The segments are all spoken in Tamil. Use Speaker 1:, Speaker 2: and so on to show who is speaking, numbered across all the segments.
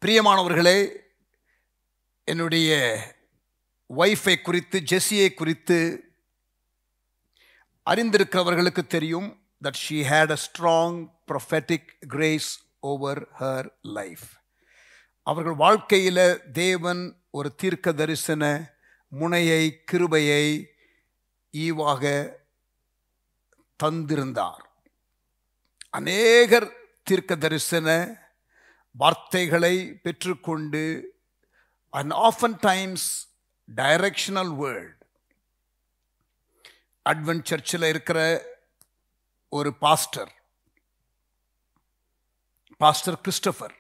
Speaker 1: பிரியமானவர்களே, என்னுடைய வைஃபை குறித்து, ஜெஸ்ஸியை குறித்து அறிந்திருக்கிறவர்களுக்கு தெரியும் that she had a strong prophetic grace over her life. அவர்கள் வாழ்க்கையில் தேவன் ஒரு தீர்க்க தரிசன முனையை, கிருபையை ஈவாக தந்திருந்தார். அநேகர் தீர்க்க தரிசன வார்த்தைகளை பெற்றுக்கொண்டு and oftentimes directional word. Advent சர்ச்சில் இருக்கிற ஒரு பாஸ்டர் கிறிஸ்டோபர்,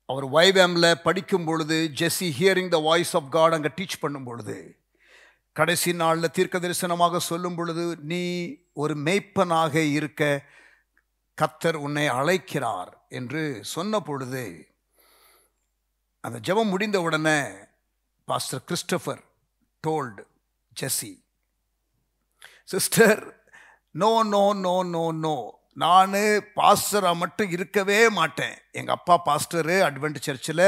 Speaker 1: அவர் YWAMல படிக்கும் பொழுது, Jessie hearing the voice of God அங்கே டீச் பண்ணும் பொழுது, கடைசி நாளில் தீர்க்க தரிசனமாக சொல்லும் பொழுது, நீ ஒரு மேய்ப்பனாக இருக்க கர்த்தர் உன்னை அழைக்கிறார் என்று சொன்ன பொழுது, அந்த ஜெபம் முடிந்த உடனே pastor Christopher told Jessie, sister, no no no no no, நான் பாஸ்டராக மட்டும் இருக்கவே மாட்டேன். எங்கள் அப்பா பாஸ்டரு அட்வென்ட் சர்ச்சில்,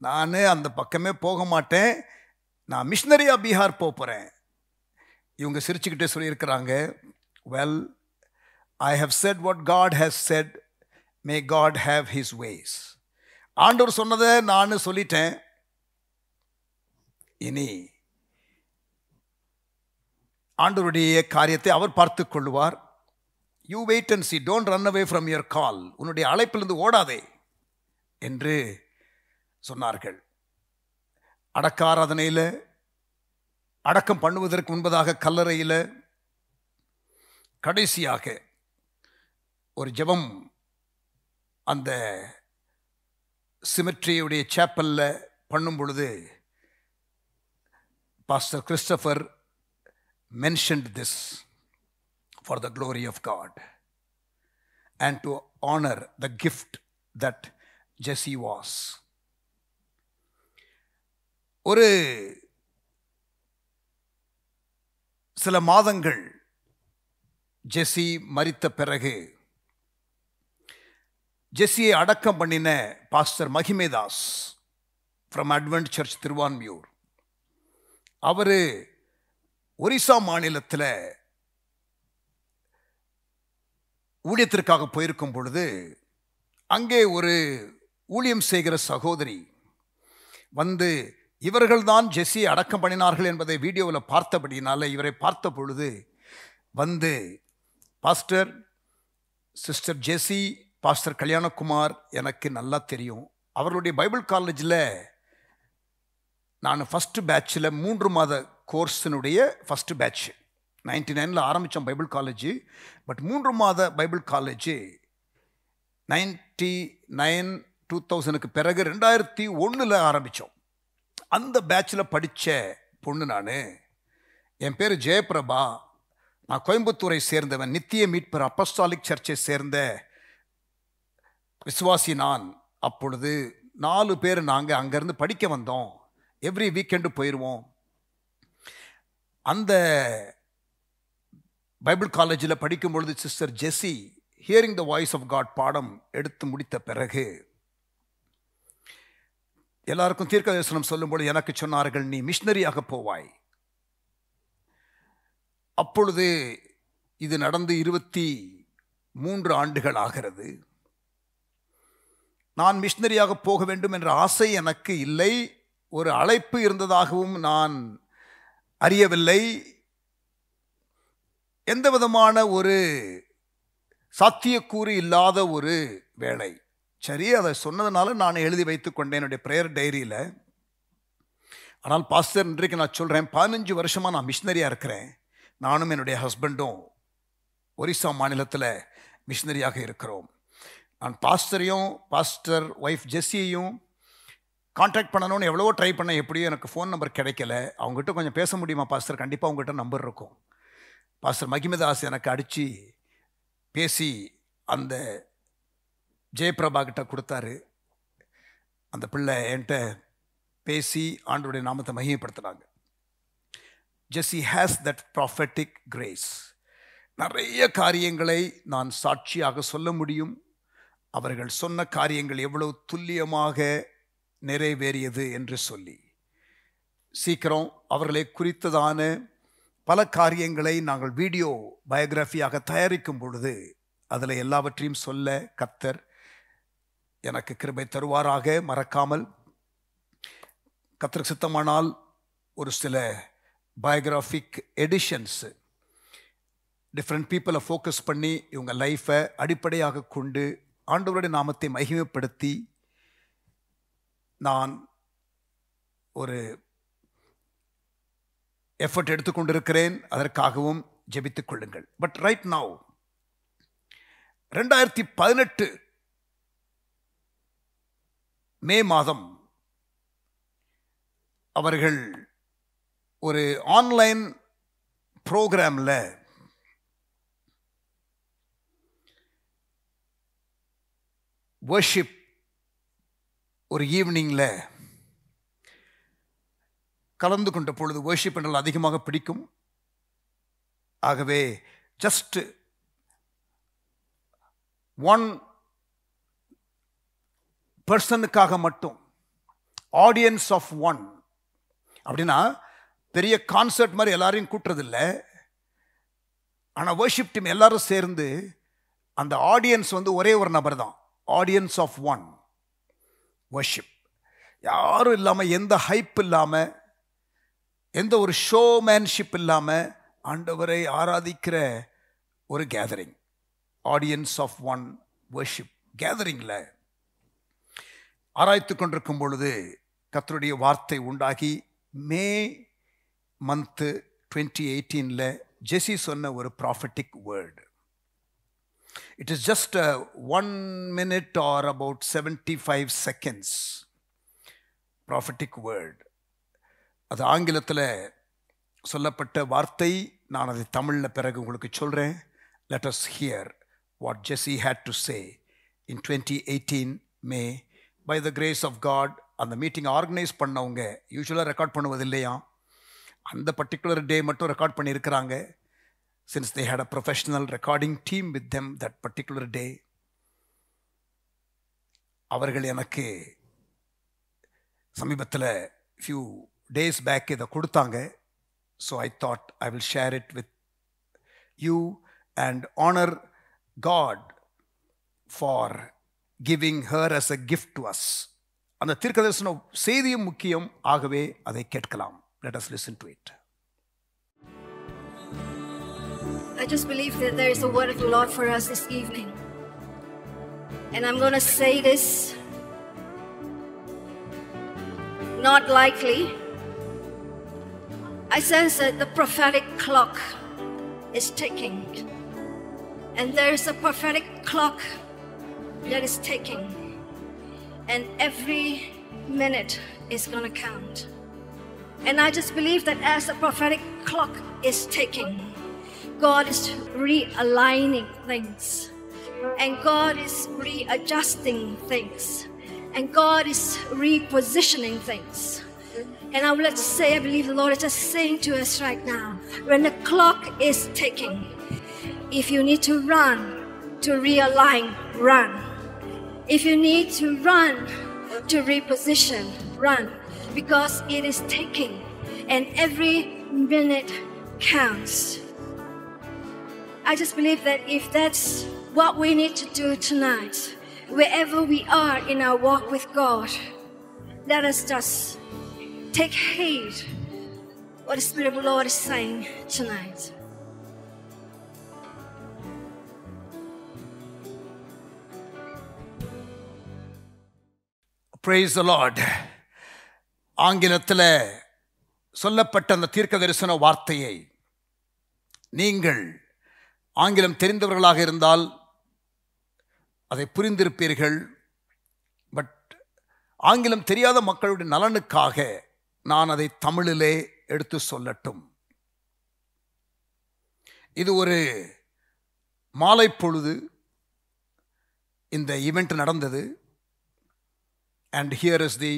Speaker 1: நான் அந்த பக்கமே போக மாட்டேன். நான் மிஷனரியாக பீகார் போகிறேன். இவங்க சிரிச்சுக்கிட்டே சொல்லியிருக்கிறாங்க, well, I have said what God has said, may God have his ways. ஆண்டவர் சொன்னதை நான் சொல்லிட்டேன், இனி ஆண்டவருடைய காரியத்தை அவர் பார்த்து கொள்வார். You wait and see, don't run away from your call, உன்னுடைய அழைப்பிலிருந்து ஓடாதே என்று சொன்னார்கள். அடக்க ஆராதனையில், அடக்கம் பண்ணுவதற்கு முன்பதாக கல்லறையில் கடைசியாக ஒரு ஜெபம் அந்த சிமெட்ரியுடைய சேப்பலில் பண்ணும் பொழுது, pastor Christopher mentioned this for the glory of God and to honor the gift that Jesse was. ஒரு சில மாதங்கள் ஜெஸ்ஸி மரித்த பிறகு, ஜெஸ்ஸியை அடக்கம் பண்ணின pastor Mahimaidas from Advent church Thiruvanmiyur, அவர் ஒரிசா மாநிலத்தில் ஊழியத்திற்காக போயிருக்கும் பொழுது, அங்கே ஒரு ஊழியம் செய்கிற சகோதரி வந்து, இவர்கள்தான் ஜெஸ்ஸியை அடக்கம் பண்ணினார்கள் என்பதை வீடியோவில் பார்த்தபடினால, இவரை பார்த்த பொழுது வந்து, பாஸ்டர், சிஸ்டர் ஜெஸ்ஸி, பாஸ்டர் கல்யாணகுமார் எனக்கு நல்லா தெரியும். அவர்களுடைய பைபிள் காலேஜில் நான் ஃபஸ்ட்டு பேட்சில் 3 மாத கோர்ஸினுடைய ஃபஸ்ட்டு பேட்ச் 99 ஆரம்பித்தோம் பைபிள் காலேஜு. பட் 3 மாத பைபிள் காலேஜு 99 2000க்கு பிறகு 2001 ஆரம்பித்தோம். அந்த பேட்சில் படித்த பொண்ணு நான். என் பேர் ஜெயபிரபா. நான் கோயம்புத்தூரை சேர்ந்தவன், நித்திய மீட்பர் அப்போஸ்டாலிக் சர்ச்சை சேர்ந்த விசுவாசி நான். அப்பொழுது 4 பேர் நாங்கள் அங்கேருந்து படிக்க வந்தோம். எவ்ரி வீக்கெண்டு போயிடுவோம். அந்த பைபிள் காலேஜில் படிக்கும் பொழுது sister Jessie hearing the voice of God பாடம் எடுத்து முடித்த பிறகு எல்லாருக்கும் தீர்க்க தரிசனம் சொல்லும்போது எனக்கு சொன்னார்கள், நீ மிஷனரியாக போவாய். அப்பொழுது இது நடந்து 23 ஆண்டுகள் ஆகிறது. நான் மிஷனரியாக போக வேண்டும் என்ற ஆசை எனக்கு இல்லை. ஒரு அழைப்பு இருந்ததாகவும் நான் அறியவில்லை. எந்த விதமான ஒரு சாத்தியக்கூறு இல்லாத ஒரு வேலை. சரி, அதை சொன்னதுனால நான் எழுதி வைத்து கொண்டேன் என்னுடைய ப்ரேயர் டைரியில். ஆனால் பாஸ்டர், இன்றைக்கு நான் சொல்கிறேன், 15 வருஷமாக நான் மிஷனரியாக இருக்கிறேன். நானும் என்னுடைய ஹஸ்பண்டும் ஒரிசா மாநிலத்தில் மிஷனரியாக இருக்கிறோம். நான் பாஸ்டரையும் பாஸ்டர் ஒய்ஃப் ஜெஸ்ஸியையும் கான்டாக்ட் பண்ணணும்னு எவ்வளவோ ட்ரை பண்ணேன். எப்படியும் எனக்கு ஃபோன் நம்பர் கிடைக்கல. அவங்ககிட்ட கொஞ்சம் பேச முடியுமா பாஸ்டர்? கண்டிப்பாக அவங்ககிட்ட நம்பர் இருக்கும். பாஸ்டர் மகிமதாஸ் எனக்கு அடித்து பேசி அந்த ஜெயபிரபா கிட்ட கொடுத்தாரு. அந்த பிள்ளை என்கிட்ட பேசி ஆண்டவருடைய நாமத்தை மகிமைப்படுத்துனாங்க. ஜெஸ்ஸி ஹேஸ் தட் ப்ராஃபெட்டிக் கிரேஸ். நிறைய காரியங்களை நான் சாட்சியாக சொல்ல முடியும். அவர்கள் சொன்ன காரியங்கள் எவ்வளவு துல்லியமாக நிறைவேறியது என்று சொல்லி சீக்கிரம் அவர்களை குறித்ததான பல காரியங்களை நாங்கள் வீடியோ பயோகிராஃபியாக தயாரிக்கும் பொழுது அதில் எல்லாவற்றையும் சொல்ல கர்த்தர் எனக்கு கிருபை தருவாராக. மறக்காமல் கர்த்தருக்கு சித்தமானால் ஒரு சில பயோகிராஃபிக் எடிஷன்ஸ் டிஃப்ரெண்ட் பீப்புளை ஃபோக்கஸ் பண்ணி இவங்க லைஃப்பை அடிப்படையாக கொண்டு ஆண்டவருடைய நாமத்தை மகிமைப்படுத்தி நான் ஒரு எஃபர்ட் எடுத்துக்கொண்டிருக்கிறேன். அதற்காகவும் ஜெபித்துக் கொள்ளுங்கள். பட் ரைட் நவ் 2018 மே மாதம் அவர்கள் ஒரு ஆன்லைன் ப்ரோக்ராமில் வர்ஷிப் ஒரு ஈவினிங்கில் கலந்து கொண்ட பொழுது வர்ஷிப் என்றால் அதிகமாக பிடிக்கும். ஆகவே ஜஸ்ட் ஒன் பர்சனுக்காக மட்டும், ஆடியன்ஸ் ஆஃப் ஒன் அப்படின்னா பெரிய கான்சர்ட் மாதிரி எல்லாரையும் கூட்டுறதில்லை. ஆனால் வர்ஷிப் டீம் எல்லாரும் சேர்ந்து அந்த ஆடியன்ஸ் ஒரே ஒரு நபர் தான். Audience of one worship. யாரும் இல்லாமல், எந்த ஹைப் இல்லாமல், எந்த ஒரு ஷோமேன்ஷிப் இல்லாமல் ஆண்டவரை ஆராதிக்கிற ஒரு gathering. Audience of one worship கேதரிங்கில் ஆராய்த்து கொண்டிருக்கும் பொழுது கர்த்தருடைய வார்த்தை உண்டாகி மே மந்த்து 2018 ஜெசி சொன்ன ஒரு prophetic word. It is just a 1 minute or about 75 seconds prophetic word. அது ஆங்கிலத்தில் சொல்லப்பட்ட வார்த்தை. நான் அதை தமிழில் பிறகு உங்களுக்கு சொல்கிறேன். Let us hear what Jesse had to say in 2018 May. By the grace of God, அந்த மீட்டிங் ஆர்கனைஸ் பண்ணவங்க யூஸ்வலாக ரெக்கார்ட் பண்ணுவது இல்லையா, அந்த பர்டிகுலர் டே மட்டும் ரெக்கார்ட் பண்ணியிருக்கிறாங்க. Since they had a professional recording team with them that particular day, அவர்கள் எனக்கு சமீபத்தில் few days back இதை கொடுத்தாங்க. So I thought I will share it with you and honor God for giving her as a gift to us. அந்த தீர்க்கதரிசன செய்தியும் முக்கியம். ஆகவே அதை கேட்கலாம். Let us listen to it.
Speaker 2: I just believe that there is a word of the Lord for us this evening. And I'm going to say this not lightly. I sense that the prophetic clock is ticking. And there is a prophetic clock that is ticking. And every minute is going to count. And I just believe that as the prophetic clock is ticking, God is realigning things, and God is readjusting things, and God is repositioning things. And I would like to say, I believe the Lord is just saying to us right now, when the clock is ticking, if you need to run to realign, run. If you need to run to reposition, run, because it is ticking, and every minute counts. I just believe that if that's what we need to do tonight, wherever we are in our walk with God, let us just take heed what the Spirit of the Lord is saying tonight.
Speaker 1: Praise the Lord. ஆங்கிலத்தில் சொல்லப்பட்ட அந்த தீர்க்க தரிசன வார்த்தையை நீங்கள் ஆங்கிலம் தெரிந்தவர்களாக இருந்தால் அதை புரிந்திருப்பீர்கள். பட் ஆங்கிலம் தெரியாத மக்களுடைய நலனுக்காக நான் அதை தமிழிலே எடுத்து சொல்லட்டும். இது ஒரு மாலை பொழுது இந்த ஈவெண்ட் நடந்தது. And here is the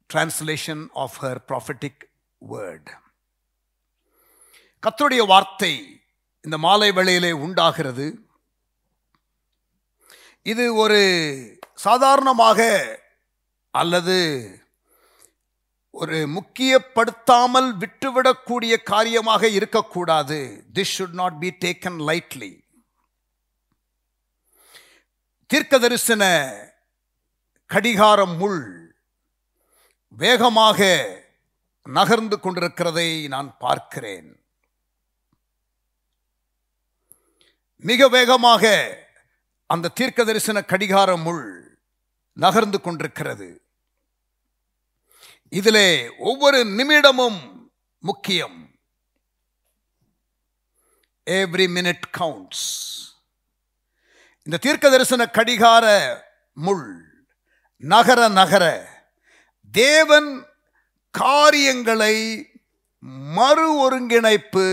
Speaker 1: translation of her prophetic word. கர்த்தருடைய வார்த்தை இந்த மாலை வேளையிலே உண்டாகிறது. இது ஒரு சாதாரணமாக அல்லது ஒரு முக்கியப்படுத்தாமல் விட்டுவிடக்கூடிய காரியமாக இருக்கக்கூடாது. This should not be taken lightly. தீர்க்கதரிசன கடிகாரம் முள் வேகமாக நகர்ந்து கொண்டிருக்கிறதை நான் பார்க்கிறேன். மிக வேகமாக அந்த தீர்க்கதரிசன கடிகார முள் நகர்ந்து கொண்டிருக்கிறது. இதிலே ஒவ்வொரு நிமிடமும் முக்கியம். Every minute counts. இந்த தீர்க்கதரிசன கடிகார முள் நகர நகர தேவன் காரியங்களை மறு ஒருங்கிணைப்பு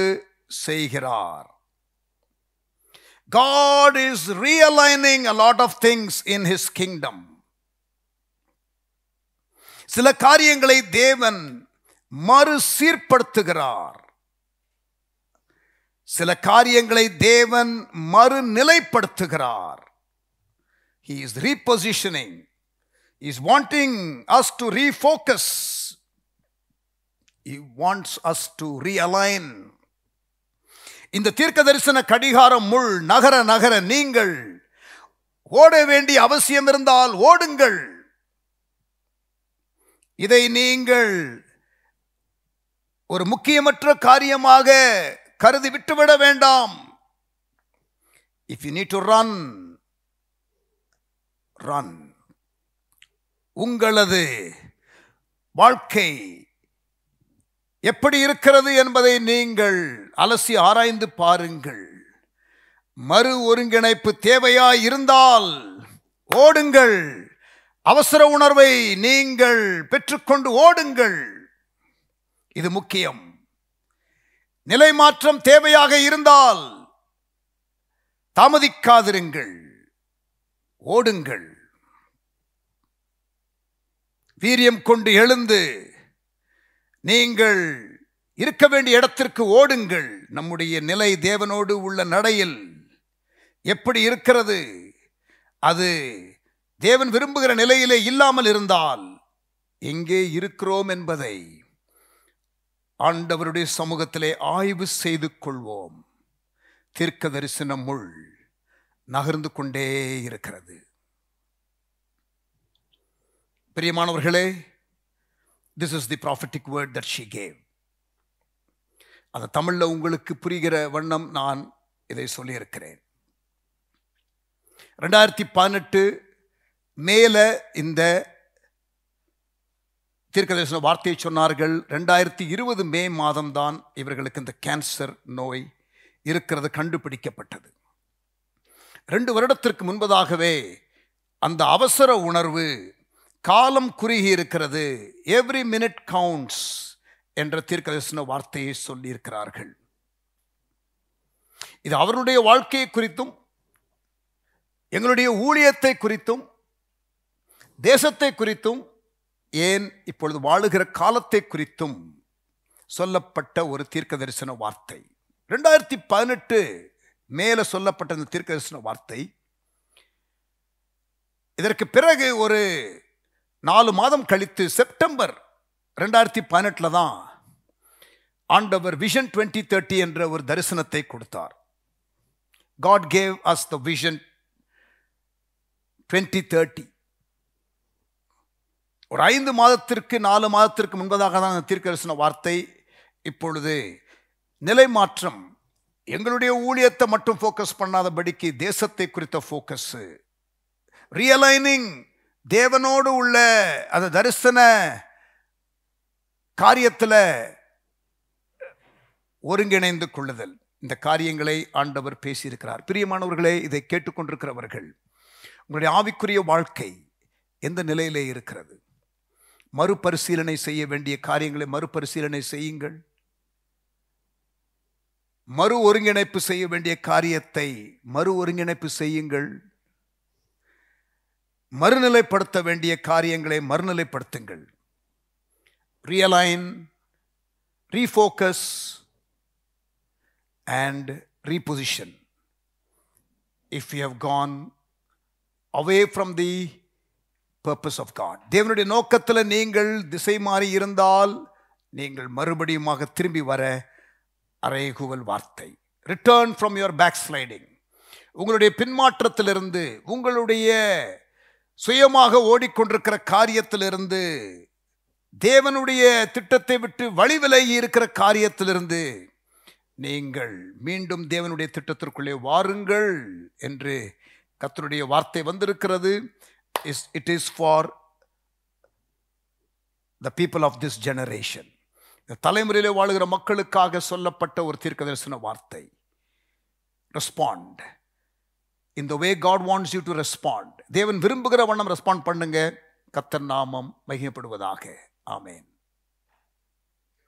Speaker 1: செய்கிறார். God is realigning a lot of things in his kingdom. சில காரியங்களை தேவன் மறு சீர்படுத்துகிறார். சில காரியங்களை தேவன் மறுநிலைப்படுத்துகிறார். He is repositioning. He is wanting us to refocus. He wants us to realign. இந்த தீர்க்கதரிசன கடிகாரம் முள் நகர நகர நீங்கள் ஓட வேண்டிய அவசியம் இருந்தால் ஓடுங்கள். இதை நீங்கள் ஒரு முக்கியமற்ற காரியமாக கருதி விட்டுவிட வேண்டாம். If you need to run, run. உங்களது வாழ்க்கை எப்படி இருக்கிறது என்பதை நீங்கள் அலசி ஆராய்ந்து பாருங்கள். மறு ஒருங்கிணைப்பு தேவையாய் இருந்தால் ஓடுங்கள். அவசர உணர்வை நீங்கள் பெற்றுக்கொண்டு ஓடுங்கள். இது முக்கியம். நிலை மாற்றம் தேவையாக இருந்தால் தாமதிக்காதிருங்கள், ஓடுங்கள். வீரியம் கொண்டு எழுந்து நீங்கள் இருக்க வேண்டிய இடத்திற்கு ஓடுங்கள். நம்முடைய நிலை தேவனோடு உள்ள நடையில் எப்படி இருக்கிறது? அது தேவன் விரும்புகிற நிலையிலே இல்லாமல் இருந்தால் எங்கே இருக்கிறோம் என்பதை ஆண்டவருடைய சமூகத்திலே ஆய்வு செய்து கொள்வோம். தீர்க்கதரிசன முள் நகர்ந்து கொண்டே இருக்கிறது. பிரியமானவர்களே, this is the prophetic word that she gave. அந்த தமிழில் உங்களுக்கு புரிகிற வண்ணம் நான் இதை சொல்லியிருக்கிறேன். 2018 மேல இந்த தீர்க்கதரிசன வார்த்தையை சொன்னார்கள். 2020 மே மாதம்தான் இவர்களுக்கு இந்த கேன்சர் நோய் இருக்கிறது கண்டுபிடிக்கப்பட்டது. 2 வருடத்திற்கு முன்பதாகவே அந்த அவசர உணர்வு காலம் குறுகி இருக்கிறது. எவ்ரி மினிட் கவுண்ட்ஸ் என்ற தீர்க்கதரிசன வார்த்தையை சொல்லியிருக்கிறார்கள். இது அவருடைய வாழ்க்கையை குறித்தும் எங்களுடைய ஊழியத்தை குறித்தும் தேசத்தை குறித்தும் ஏன் இப்பொழுது வாழுகிற காலத்தை குறித்தும் சொல்லப்பட்ட ஒரு தீர்க்கதரிசன வார்த்தை. 2018 மேல சொல்லப்பட்ட இந்த தீர்க்கதரிசன வார்த்தை இதற்கு பிறகு ஒரு 4 மாதம் கழித்து செப்டம்பர் 2018 தான் ஆண்டவர் விஷன் 2030 என்ற ஒரு தரிசனத்தை கொடுத்தார். God gave us the vision 2030. ஒரு 5 மாதத்திற்கு 4 மாதத்திற்கு முன்பதாக தான் அந்த தீர்க்கதரிசன வார்த்தை. இப்பொழுது நிலை மாற்றம், எங்களுடைய ஊழியத்தை மட்டும் ஃபோக்கஸ் பண்ணாதபடிக்கு தேசத்தை குறித்த ஃபோக்கஸ், ரியலைனிங், தேவனோடு உள்ள அந்த தரிசன காரியத்தில் ஒருங்கிணைந்து கொள்ளுதல், இந்த காரியங்களை ஆண்டவர் பேசியிருக்கிறார். பிரியமானவர்களே, இதை கேட்டுக்கொண்டிருக்கிறவர்கள், உங்களுடைய ஆவிக்குரிய வாழ்க்கை எந்த நிலையிலே இருக்கிறது? மறுபரிசீலனை செய்ய வேண்டிய காரியங்களை மறுபரிசீலனை செய்யுங்கள். மறு ஒருங்கிணைப்பு செய்ய வேண்டிய காரியத்தை மறு ஒருங்கிணைப்பு செய்யுங்கள். மறுநிலைப்படுத்த வேண்டிய காரியங்களை மறுநிலைப்படுத்துங்கள். ரியலைன், refocus and reposition. If you have gone away from the purpose of God. தேவனுடைய நோக்கத்தில் நீங்கள் திசை மாறி இருந்தால் நீங்கள் மறுபடியுமாக திரும்பி வர அறைகூவல் வார்த்தை. Return from your backsliding. உங்களுடைய பின்மாற்றத்திலிருந்து, உங்களுடைய சுயமாக ஓடிக்கொண்டிருக்கிற காரியத்திலிருந்து, தேவனுடைய திட்டத்தை விட்டு வழிவிலகி இருக்கிற காரியத்திலிருந்து நீங்கள் மீண்டும் தேவனுடைய திட்டத்திற்குள்ளே வாருங்கள் என்று கர்த்தருடைய வார்த்தை வந்திருக்கிறது. It is for the people of this generation. இந்த தலைமுறையிலே வாழுகிற மக்களுக்காக சொல்லப்பட்ட ஒரு தீர்க்கதரிசன வார்த்தை. Respond in the way God wants you to respond. தேவன் விரும்புகிற வண்ணம் ரெஸ்பாண்ட் பண்ணுங்க. கர்த்தர் நாமம் மகிமைப்படுவதாக. ஆமென்.